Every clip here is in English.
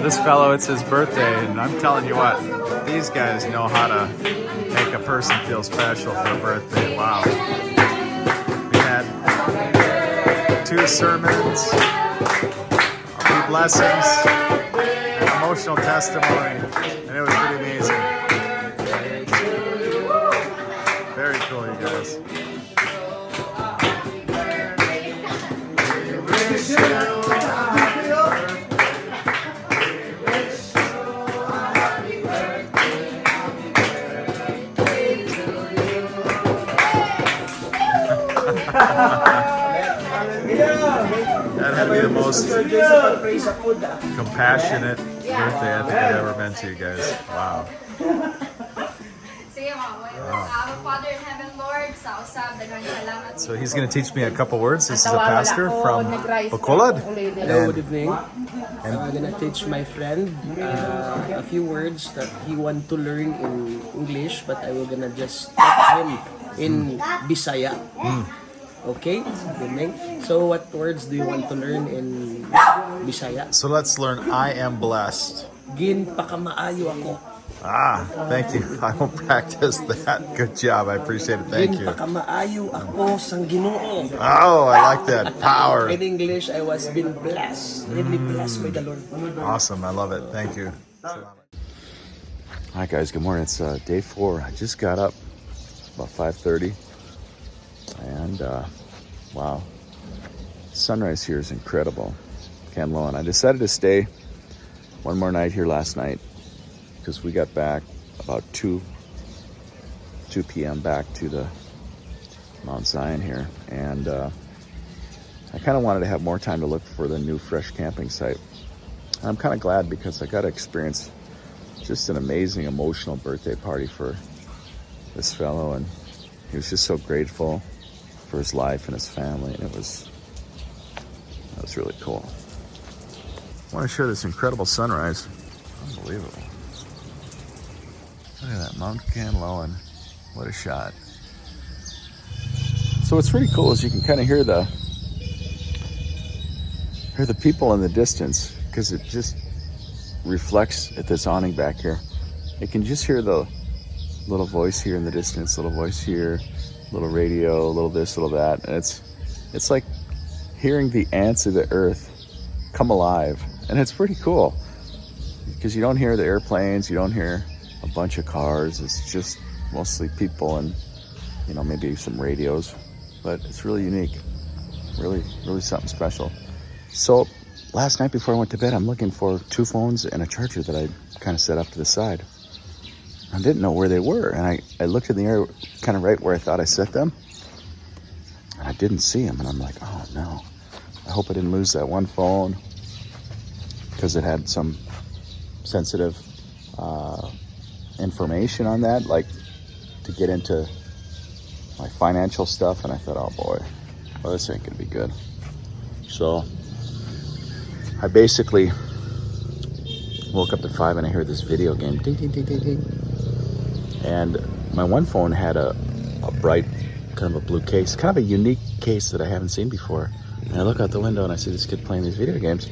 this fellow, it's his birthday, and I'm telling you what, these guys know how to make a person feel special for a birthday. Wow. We had 2 sermons, a few blessings, an emotional testimony, and it was pretty amazing. Very cool, you guys. That had to be the most compassionate birthday I think I've ever been to, you guys. Wow. Father in heaven, Lord, so he's going to teach me a couple words. This is a pastor from Bacolod. Hello, good evening. I'm going to teach my friend a few words that he wants to learn in English, but I will going to just teach him in Bisaya. Okay, good evening. So what words do you want to learn in Bisaya? So let's learn I am blessed. Gin pakamaayo ako. Ah, thank you. I will practice that. Good job. I appreciate it. Thank you. Pakamaayo ako sang Ginoo. Oh, I like that. Power. In English, I was been blessed. Really blessed by the Lord. Awesome. I love it. Thank you. Hi guys, good morning. It's day 4. I just got up. It's about 5:30. And wow. Sunrise here is incredible. Canlaon. I decided to stay one more night here last night, because we got back about 2 p.m. back to the Mount Zion here, and I kind of wanted to have more time to look for the new fresh camping site. And I'm kind of glad, because I got to experience just an amazing emotional birthday party for this fellow, and he was just so grateful for his life and his family, and that was really cool. I want to share this incredible sunrise. Unbelievable. Look at that, Mount Canlaon. What a shot. So what's really cool is you can kind of hear the people in the distance, because it just reflects at this awning back here. You can just hear the little voice here in the distance, little voice here, little radio, a little this, little that. And it's like hearing the ants of the earth come alive. And it's pretty cool, because you don't hear the airplanes, you don't hear a bunch of cars. It's just mostly people and, you know, maybe some radios, but it's really unique. Really something special. So last night before I went to bed, I'm looking for 2 phones and a charger that I kind of set off to the side. I didn't know where they were, and I looked in the air kind of right where I thought I set them, and I didn't see them, and I'm like, oh no, I hope I didn't lose that one phone, because it had some sensitive information on that, like to get into my financial stuff, and I thought, oh boy, well, this ain't gonna be good. So I basically woke up at 5 and I heard this video game, ding, ding, ding, ding, ding. And my one phone had a bright, kind of a blue case, kind of a unique case that I haven't seen before. And I look out the window and I see this kid playing these video games.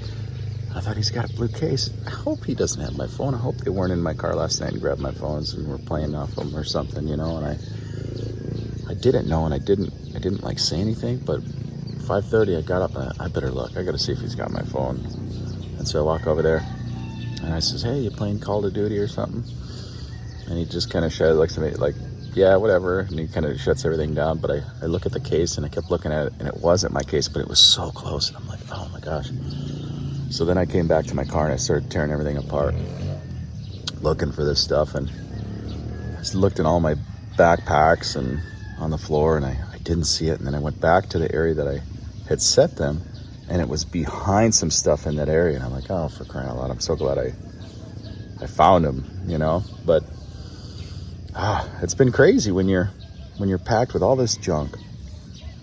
I thought, he's got a blue case. I hope he doesn't have my phone. I hope they weren't in my car last night and grabbed my phones and were playing off them or something, you know. And I didn't know, and I didn't like say anything. But 5:30, I got up and I better look. I got to see if he's got my phone. And so I walk over there and I says, hey, you playing Call of Duty or something? And he just kind of looks at me like, yeah, whatever. And he kind of shuts everything down. But I look at the case, and I kept looking at it, and it wasn't my case, but it was so close. And I'm like, oh my gosh. So then I came back to my car and I started tearing everything apart, looking for this stuff. And I just looked in all my backpacks and on the floor, and I didn't see it. And then I went back to the area that I had set them, and it was behind some stuff in that area. And I'm like, oh, for crying out loud, I'm so glad I found them, you know. But it's been crazy when you're packed with all this junk,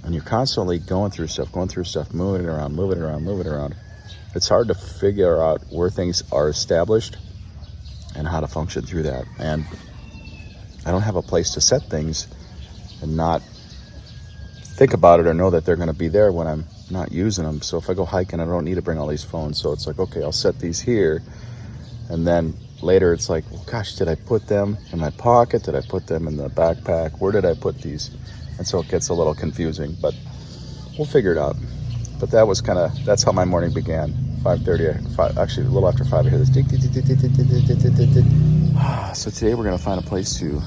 and you're constantly going through stuff, moving it around. It's hard to figure out where things are established and how to function through that. And I don't have a place to set things and not think about it or know that they're going to be there when I'm not using them. So if I go hiking, I don't need to bring all these phones. So it's like, okay, I'll set these here, And then later it's like, well, gosh, did I put them in my pocket? Did I put them in the backpack? Where did I put these? And so it gets a little confusing, but we'll figure it out. But that was that's how my morning began. 5:30, actually a little after 5, I hear this. So today we're gonna find a place to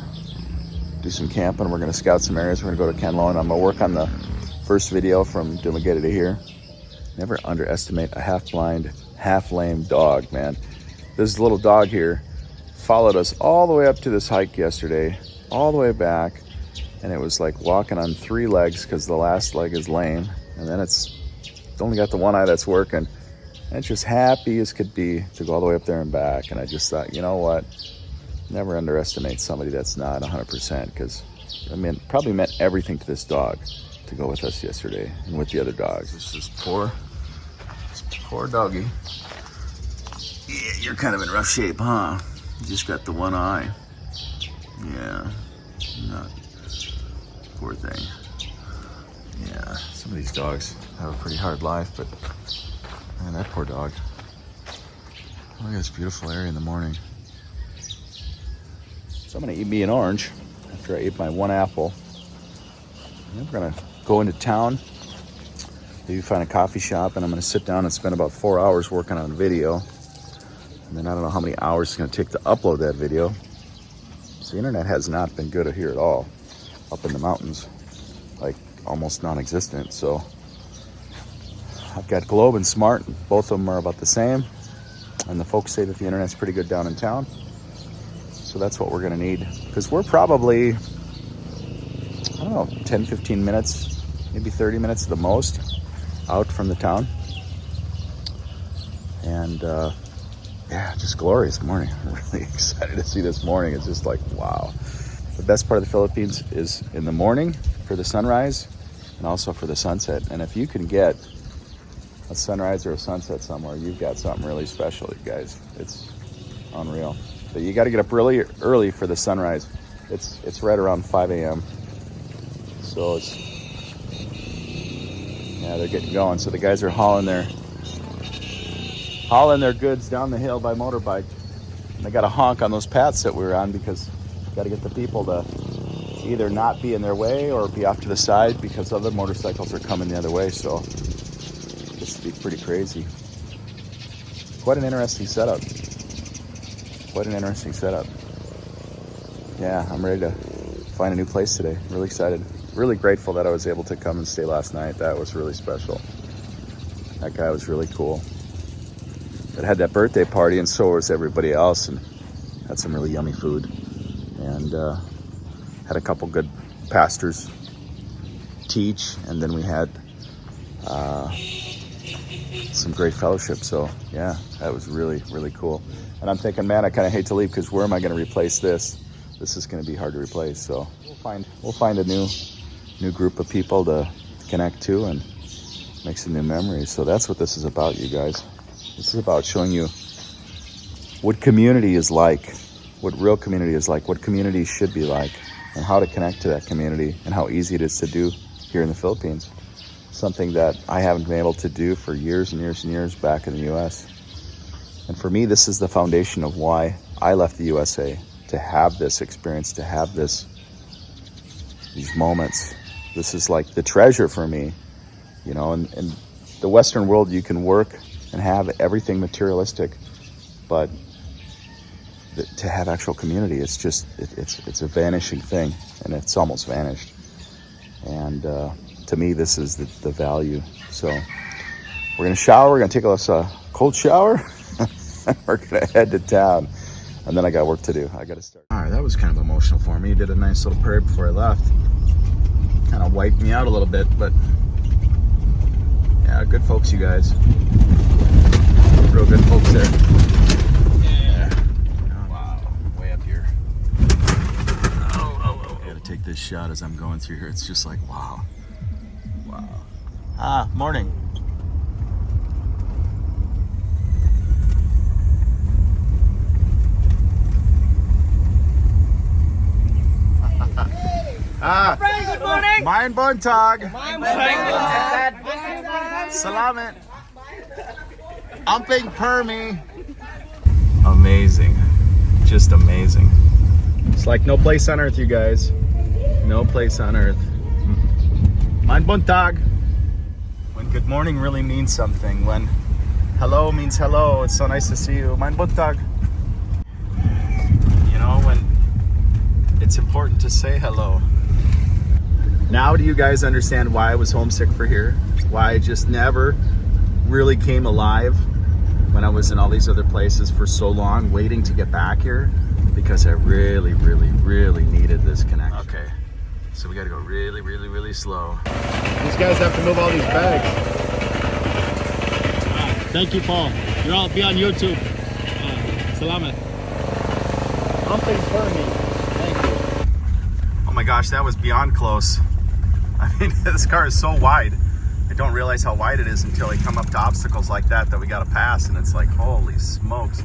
do some camping. We're gonna scout some areas. We're gonna go to Canlaon. I'm gonna work on the first video from Dumageta to here. Never underestimate a half-blind, half-lame dog, man. This little dog here followed us all the way up to this hike yesterday, all the way back, and it was like walking on 3 legs because the last leg is lame, and then it's only got the one eye that's working, and it's just happy as could be to go all the way up there and back. And I just thought, you know what? Never underestimate somebody that's not 100%, because I mean, it probably meant everything to this dog to go with us yesterday and with the other dogs. It's just poor doggy. Yeah, you're kind of in rough shape, huh? You just got the one eye. Yeah, poor thing. Yeah, some of these dogs have a pretty hard life, but man, that poor dog. Look at this beautiful area in the morning. So I'm gonna eat me an orange after I ate my 1 apple. And then we're gonna go into town, maybe find a coffee shop, and I'm gonna sit down and spend about 4 hours working on a video. And then I don't know how many hours it's gonna take to upload that video. So the internet has not been good here at all, up in the mountains, like almost non-existent. So I've got Globe and Smart, and both of them are about the same. And the folks say that the internet's pretty good down in town. So that's what we're gonna need, because we're probably, I don't know, 10, 15 minutes, maybe 30 minutes at the most out from the town. And yeah, just glorious morning. I'm really excited to see this morning. It's just like, wow. The best part of the Philippines is in the morning for the sunrise and also for the sunset. And if you can get a sunrise or a sunset somewhere, you've got something really special, you guys. It's unreal. But you got to get up really early for the sunrise. It's right around 5 a.m. So yeah, they're getting going. So the guys are hauling their goods down the hill by motorbike. And they got to honk on those paths that we were on, because you got to get the people to either not be in their way or be off to the side, because other motorcycles are coming the other way. So this would be pretty crazy. Quite an interesting setup. Yeah, I'm ready to find a new place today. Really excited. Really grateful that I was able to come and stay last night. That was really special. That guy was really cool. But had that birthday party, and so was everybody else, and had some really yummy food, and had a couple good pastors teach, and then we had some great fellowship. So yeah, that was really, really cool. And I'm thinking, man, I kind of hate to leave, because where am I going to replace this? This is going to be hard to replace. So we'll find a new group of people to connect to and make some new memories. So that's what this is about, you guys. This is about showing you what community is like, what real community is like, what community should be like, and how to connect to that community, and how easy it is to do here in the Philippines. Something that I haven't been able to do for years and years and years back in the U.S. And for me, this is the foundation of why I left the USA, to have this experience, to have these moments. This is like the treasure for me, you know. In the Western world, you can work and have everything materialistic, but to have actual community, it's just it's a vanishing thing, and it's almost vanished. And to me, this is the value. So we're gonna shower. We're gonna take a cold shower. We're gonna head to town, and then I got work to do. I gotta start. All right, that was kind of emotional for me. Did a nice little prayer before I left. Kind of wiped me out a little bit, but yeah, good folks, you guys. Real good folks there. Yeah. Wow, way up here. Oh. I gotta take this shot as I'm going through here. It's just like, wow. Morning. Good morning. Mein Buntag. Salamat. Umping Permi. Amazing. Just amazing. It's like no place on earth, you guys. No place on earth. Mein Buntag. When good morning really means something. When hello means hello. It's so nice to see you. Mein Buntag. You know, when it's important to say hello. Now do you guys understand why I was homesick for here? Why I just never really came alive when I was in all these other places for so long, waiting to get back here? Because I really, really, really needed this connection. Okay, so we gotta go really, really, really slow. These guys have to move all these bags. Thank you, Paul. You're all be on YouTube. Salamat. Something for me. Thank you. Oh my gosh, that was beyond close. I mean, this car is so wide. I don't realize how wide it is until I come up to obstacles like that we gotta pass, and it's like, holy smokes.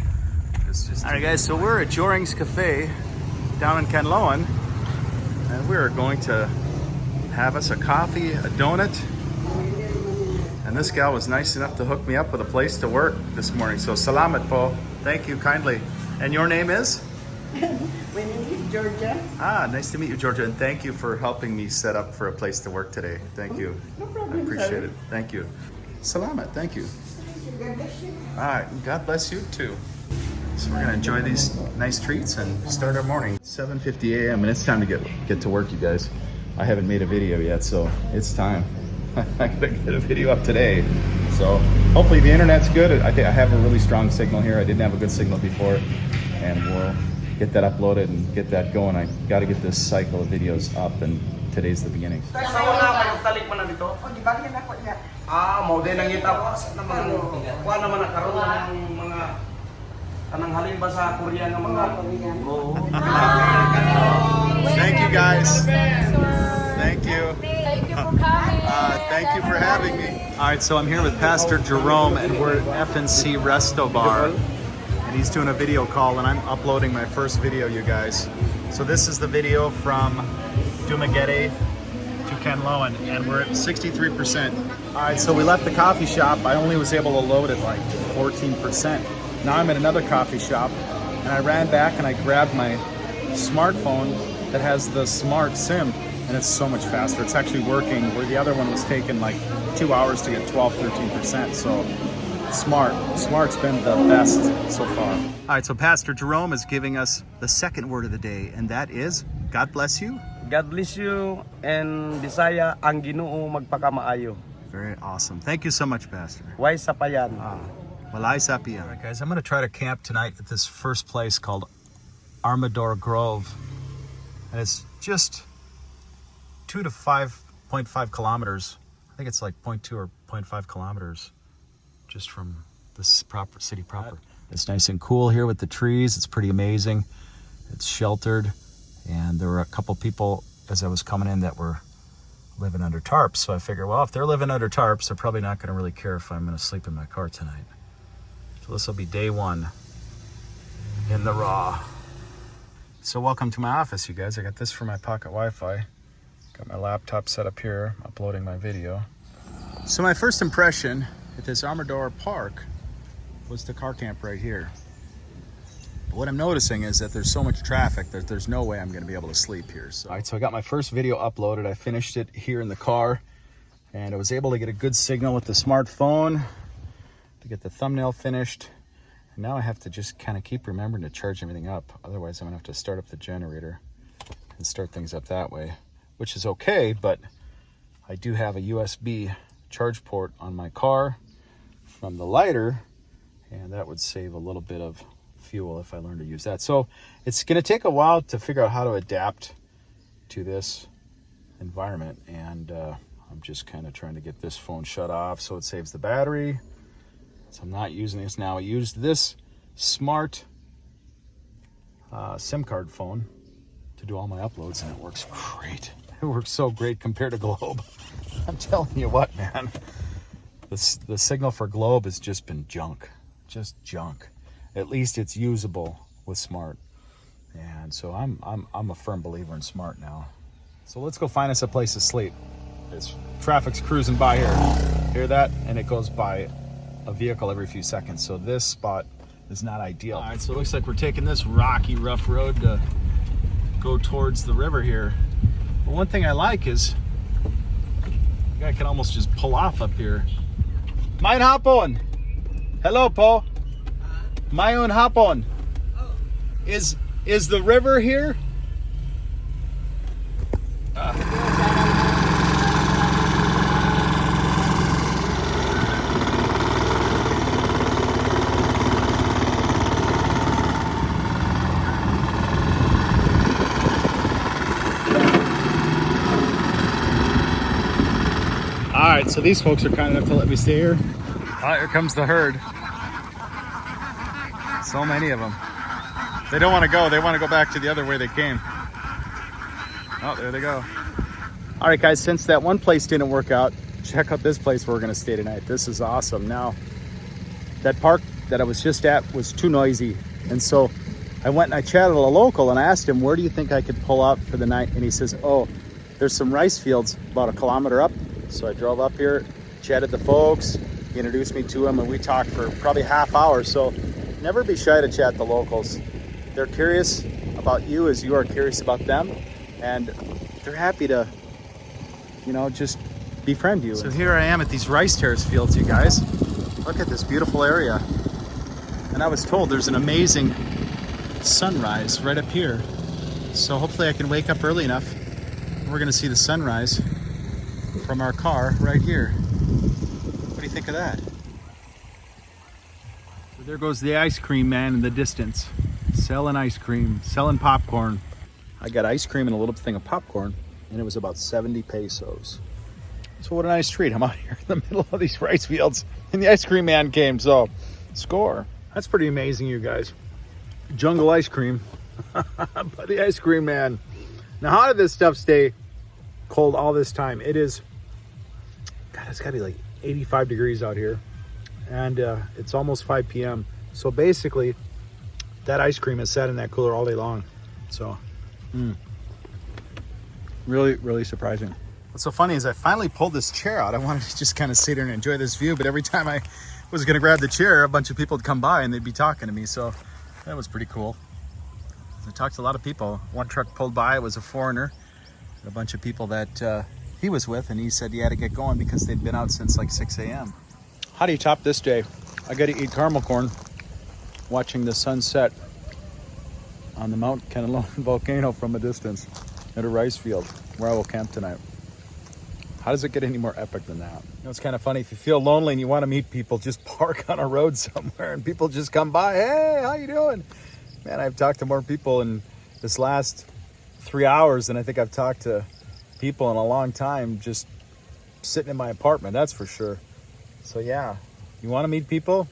It's just... All right, guys, so we're at Joring's Cafe down in Canlaon, and we're going to have us a coffee, a donut, and this gal was nice enough to hook me up with a place to work this morning. So salamat po. Thank you kindly. And your name is? My name is Georgia. Ah, nice to meet you, Georgia, and thank you for helping me set up for a place to work today. Thank you. No problem, I appreciate sir. it. Thank you. Salamat, thank you. God bless you. All right, God bless you too. So we're gonna enjoy these nice treats and start our morning. 7:50 a.m. and it's time to get to work, you guys. I haven't made a video yet, so it's time. I gotta get a video up today. So hopefully the internet's good. I think I have a really strong signal here. I didn't have a good signal before, and we'll get that uploaded and get that going. I got to get this cycle of videos up, and today's the beginning. O, di ba yan ako niya? Mo din ang kita naman kuha naman nakaroon ng mga kanang halin ba sa Korea ng mga Thank you, guys. Thank you. Thank you for coming. Thank you for having me. All right, so I'm here with Pastor Jerome, and we're at FNC Resto Bar. And he's doing a video call, and I'm uploading my first video, you guys. So this is the video from Dumaguete to Canlaon, and we're at 63%. All right, so we left the coffee shop. I only was able to load at like 14%. Now I'm at another coffee shop, and I ran back and I grabbed my smartphone that has the smart SIM, and it's so much faster. It's actually working, where the other one was taking like 2 hours to get 12, 13%. So Smart's been the best so far. All right, so Pastor Jerome is giving us the second word of the day, and that is, God bless you. God bless you, and Bisaya, ang Ginoo magpakamaayo. Very awesome. Thank you so much, Pastor. Way sa payan. Walay sapian. All right, guys, I'm going to try to camp tonight at this first place called Armador Grove. And it's just 2 to 5.5 kilometers. I think it's like 0.2 or 0.5 kilometers just from this proper city proper. It's nice and cool here with the trees. It's pretty amazing. It's sheltered. And there were a couple people as I was coming in that were living under tarps. So I figured, well, if they're living under tarps, they're probably not going to really care if I'm going to sleep in my car tonight. So this will be day one in the raw. So welcome to my office, you guys. I got this for my pocket Wi-Fi. Got my laptop set up here, uploading my video. So my first impression at this Armador Park was the car camp right here. But what I'm noticing is that there's so much traffic that there's no way I'm going to be able to sleep here. So, all right, so I got my first video uploaded. I finished it here in the car, and I was able to get a good signal with the smartphone to get the thumbnail finished. And now I have to just kind of keep remembering to charge everything up. Otherwise, I'm going to have to start up the generator and start things up that way, which is okay, but I do have a USB charge port on my car from the lighter, and that would save a little bit of fuel if I learn to use that. So it's going to take a while to figure out how to adapt to this environment, and I'm just kind of trying to get this phone shut off so it saves the battery. So I'm not using this now. I used this smart SIM card phone to do all my uploads, and it works great. It works so great compared to Globe. I'm telling you what, man. The signal for Globe has just been junk. Just junk. At least it's usable with Smart. And so I'm a firm believer in Smart now. So let's go find us a place to sleep. This traffic's cruising by here. Hear that? And it goes by a vehicle every few seconds. So this spot is not ideal. All right, so it looks like we're taking this rocky, rough road to go towards the river here. But one thing I like is the guy can almost just pull off up here. Mein hapon. Hello, po. Mayon hapon. Is the river here? All right, so these folks are kind enough to let me stay here. Here comes the herd. So many of them. They don't want to go. They want to go back to the other way they came. Oh, there they go. All right, guys, since that one place didn't work out, check out this place where we're going to stay tonight. This is awesome. Now, that park that I was just at was too noisy. And so I went and I chatted with a local and I asked him, where do you think I could pull up for the night? And he says, oh, there's some rice fields about 1 kilometer up. So I drove up here, chatted the folks, he introduced me to them, and we talked for probably half hour. So never be shy to chat the locals. They're curious about you as you are curious about them, and they're happy to, you know, just befriend you. So here I am at these rice terrace fields, you guys. Look at this beautiful area. And I was told there's an amazing sunrise right up here. So hopefully I can wake up early enough. We're gonna see the sunrise from our car right here. What do you think of that? So there goes the ice cream man in the distance, selling ice cream, selling popcorn. I got ice cream and a little thing of popcorn, and it was about 70 pesos. So what a nice treat. I'm out here in the middle of these rice fields, and the ice cream man came, so score. That's pretty amazing, you guys. Jungle ice cream by the ice cream man. Now, how did this stuff stay cold all this time? It is, God, it's gotta be like 85 degrees out here, and it's almost 5 p.m. So basically, that ice cream is sat in that cooler all day long. So, really, really surprising. What's so funny is I finally pulled this chair out. I wanted to just kind of sit here and enjoy this view, but every time I was gonna grab the chair, a bunch of people would come by and they'd be talking to me. So that was pretty cool. I talked to a lot of people. One truck pulled by, it was a foreigner, a bunch of people that he was with, and he said he had to get going because they'd been out since like 6 a.m. How do you top this day? I got to eat caramel corn watching the sunset on the Mount Canlaon volcano from a distance at a rice field where I will camp tonight. How does it get any more epic than that? You know, it's kind of funny. If you feel lonely and you want to meet people, just park on a road somewhere and people just come by. Hey, how you doing? Man, I've talked to more people in this last 3 hours than I think I've talked to people in a long time just sitting in my apartment, that's for sure. So yeah, you want to meet people?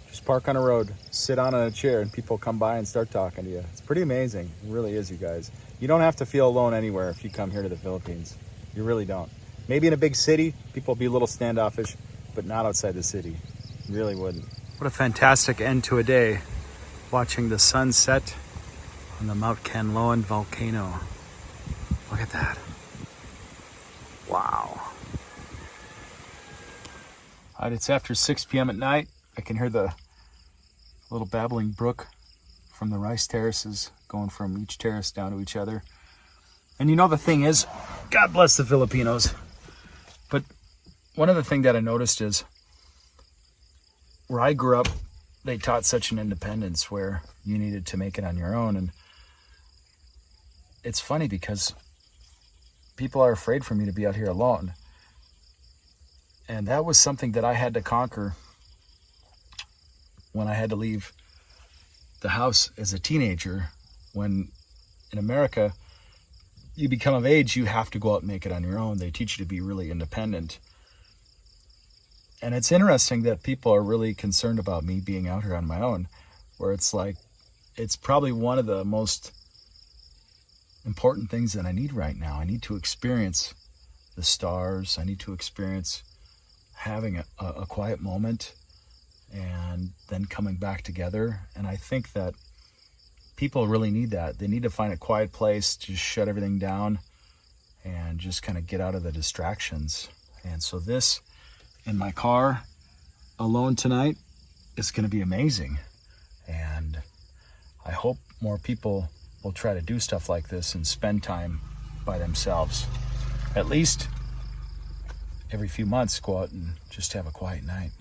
Just park on a road, sit on a chair, and people come by and start talking to you. It's pretty amazing. It really is, you guys. You don't have to feel alone anywhere if you come here to the Philippines. You really don't. Maybe in a big city, people will be a little standoffish, but not outside the city. You really wouldn't. What a fantastic end to a day, watching the sunset on the Mount Canlaon volcano. Look at that. Wow. All right, it's after 6 p.m. at night. I can hear the little babbling brook from the rice terraces going from each terrace down to each other. And you know, the thing is, God bless the Filipinos, but one other thing that I noticed is where I grew up, they taught such an independence where you needed to make it on your own. And it's funny because people are afraid for me to be out here alone. And that was something that I had to conquer when I had to leave the house as a teenager. When in America, you become of age, you have to go out and make it on your own. They teach you to be really independent. And it's interesting that people are really concerned about me being out here on my own, where it's like, it's probably one of the most important things that I need right now. I need to experience the stars. I need to experience having a quiet moment and then coming back together. And I think that people really need that. They need to find a quiet place to shut everything down and just kind of get out of the distractions. And so this in my car alone tonight is going to be amazing. And I hope more people will try to do stuff like this and spend time by themselves. At least every few months, go out and just have a quiet night.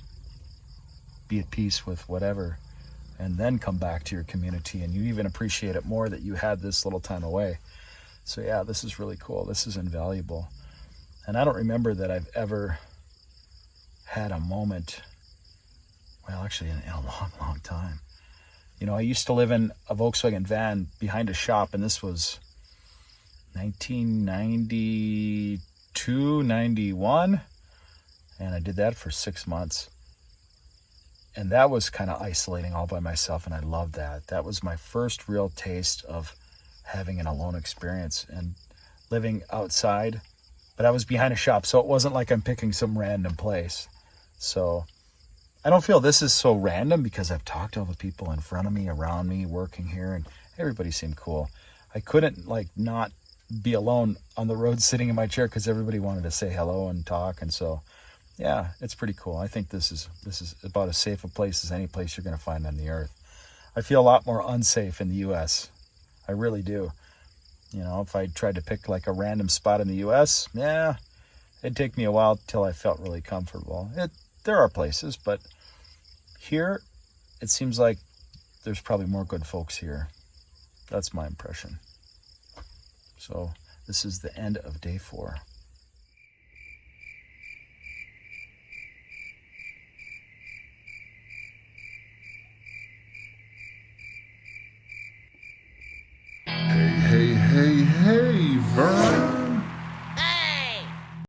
Be at peace with whatever, and then come back to your community, and you even appreciate it more that you had this little time away. So yeah, this is really cool. This is invaluable. And I don't remember that I've ever had a moment, well, actually in a long, long time. You know, I used to live in a Volkswagen van behind a shop, and this was 1992, 91, and I did that for 6 months. And that was kind of isolating all by myself, and I loved that. That was my first real taste of having an alone experience and living outside, but I was behind a shop, so it wasn't like I'm picking some random place. So I don't feel this is so random because I've talked to all the people in front of me, around me, working here, and everybody seemed cool. I couldn't like not be alone on the road sitting in my chair because everybody wanted to say hello and talk. And so yeah, it's pretty cool. I think this is about as safe a place as any place you're going to find on the earth. I feel a lot more unsafe in the US. I really do. You know, if I tried to pick like a random spot in the US, yeah, it'd take me a while till I felt really comfortable. There are places, but here it seems like there's probably more good folks here. That's my impression. So this is the end of day 4. Hey, Vern.